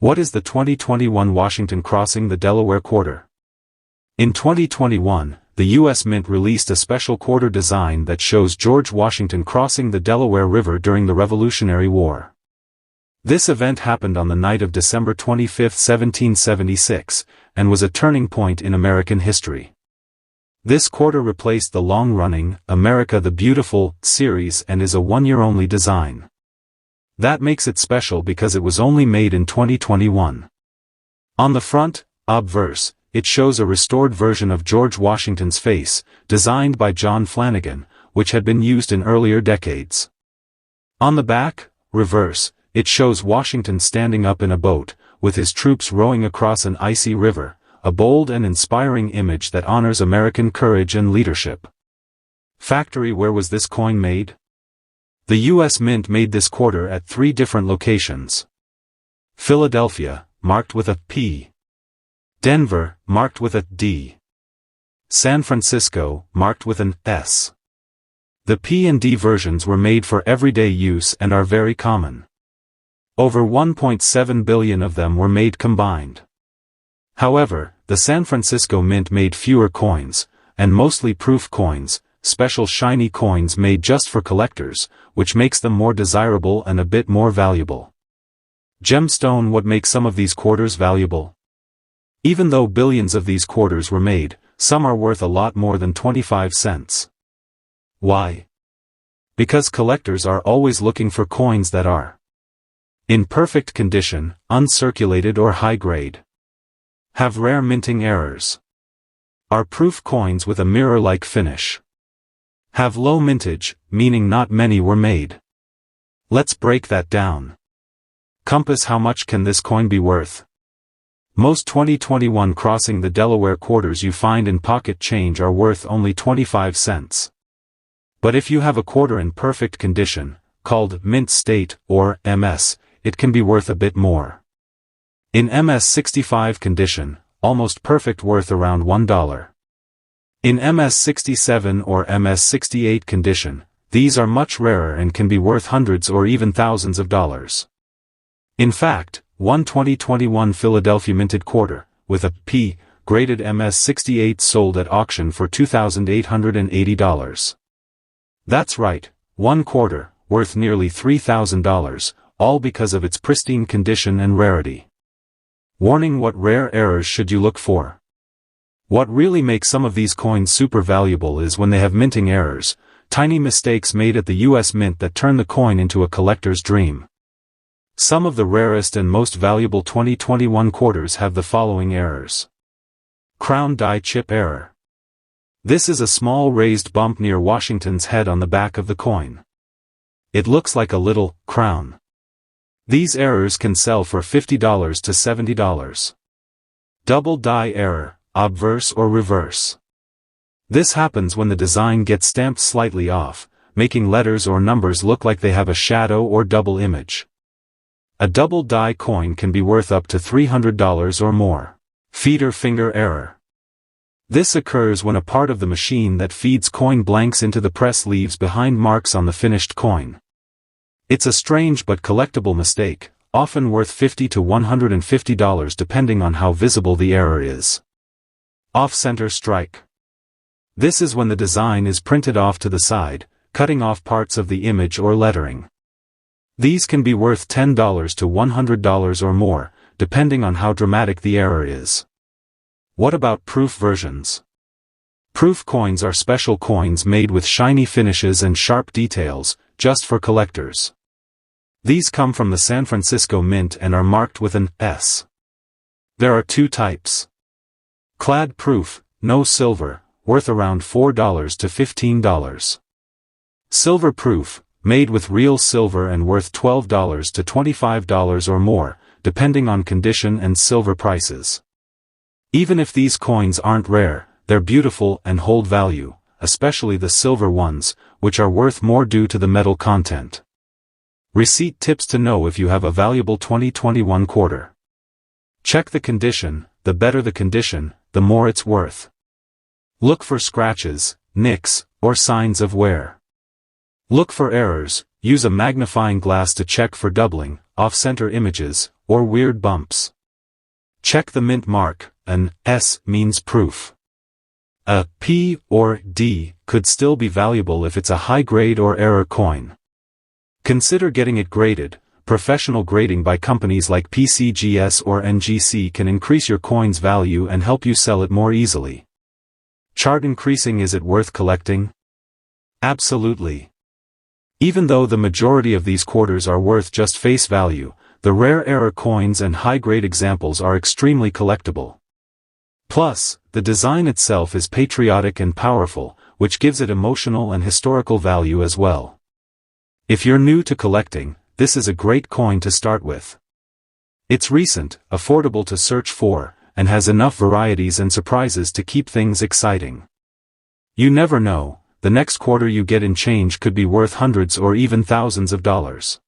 What is the 2021 Washington crossing the Delaware quarter? In 2021, the U.S. Mint released a special quarter design that shows George Washington crossing the Delaware River during the Revolutionary War. This event happened on the night of December 25, 1776, and was a turning point in American history. This quarter replaced the long-running America the Beautiful series and is a one-year-only design. That makes it special because it was only made in 2021. On the front, obverse, it shows a restored version of George Washington's face, designed by John Flanagan, which had been used in earlier decades. On the back, reverse, it shows Washington standing up in a boat, with his troops rowing across an icy river, a bold and inspiring image that honors American courage and leadership. Factory: where was this coin made? The U.S. Mint made this quarter at 3 different locations. Philadelphia, marked with a P. Denver, marked with a D. San Francisco, marked with an S. The P and D versions were made for everyday use and are very common. Over 1.7 billion of them were made combined. However, the San Francisco Mint made fewer coins, and mostly proof coins, special shiny coins made just for collectors, which makes them more desirable and a bit more valuable. Gemstone: what makes some of these quarters valuable? Even though billions of these quarters were made, some are worth a lot more than 25 cents. Why? Because collectors are always looking for coins that are in perfect condition, uncirculated or high grade, have rare minting errors, are proof coins with a mirror-like finish, have low mintage, meaning not many were made. Let's break that down. Compass: how much can this coin be worth? Most 2021 crossing the Delaware quarters you find in pocket change are worth only 25 cents. But if you have a quarter in perfect condition, called mint state, or MS, it can be worth a bit more. In MS 65 condition, almost perfect, worth around $1. In MS 67 or MS 68 condition, these are much rarer and can be worth hundreds or even thousands of dollars. In fact, one 2021 Philadelphia minted quarter, with a P, graded MS 68 sold at auction for $2,880. That's right, one quarter, worth nearly $3,000, all because of its pristine condition and rarity. Warning: what rare errors should you look for? What really makes some of these coins super valuable is when they have minting errors, tiny mistakes made at the U.S. Mint that turn the coin into a collector's dream. Some of the rarest and most valuable 2021 quarters have the following errors. Crown die chip error. This is a small raised bump near Washington's head on the back of the coin. It looks like a little crown. These errors can sell for $50 to $70. Double die error, obverse or reverse. This happens when the design gets stamped slightly off, making letters or numbers look like they have a shadow or double image. A double die coin can be worth up to $300 or more. Feeder finger error. This occurs when a part of the machine that feeds coin blanks into the press leaves behind marks on the finished coin. It's a strange but collectible mistake, often worth $50 to $150 depending on how visible the error is. Off-center strike. This is when the design is printed off to the side, cutting off parts of the image or lettering. These can be worth $10 to $100 or more, depending on how dramatic the error is. What about proof versions? Proof coins are special coins made with shiny finishes and sharp details, just for collectors. These come from the San Francisco Mint and are marked with an S. There are 2 types. Clad proof, no silver, worth around $4 to $15. Silver proof, made with real silver and worth $12 to $25 or more, depending on condition and silver prices. Even if these coins aren't rare, they're beautiful and hold value, especially the silver ones, which are worth more due to the metal content. Receipt tips to know if you have a valuable 2021 quarter. Check the condition: the better the condition, the more it's worth. Look for scratches, nicks, or signs of wear. Look for errors, use a magnifying glass to check for doubling, off-center images, or weird bumps. Check the mint mark. An S means proof. A P or D could still be valuable if it's a high-grade or rare coin. Consider getting it graded. Professional grading by companies like PCGS or NGC can increase your coin's value and help you sell it more easily. Chart increasing. Is it worth collecting? Absolutely. Even though the majority of these quarters are worth just face value, the rare coins and high-grade examples are extremely collectible. Plus, the design itself is patriotic and powerful, which gives it emotional and historical value as well. If you're new to collecting, this is a great coin to start with. It's recent, affordable to search for, and has enough varieties and surprises to keep things exciting. You never know, the next quarter you get in change could be worth hundreds or even thousands of dollars.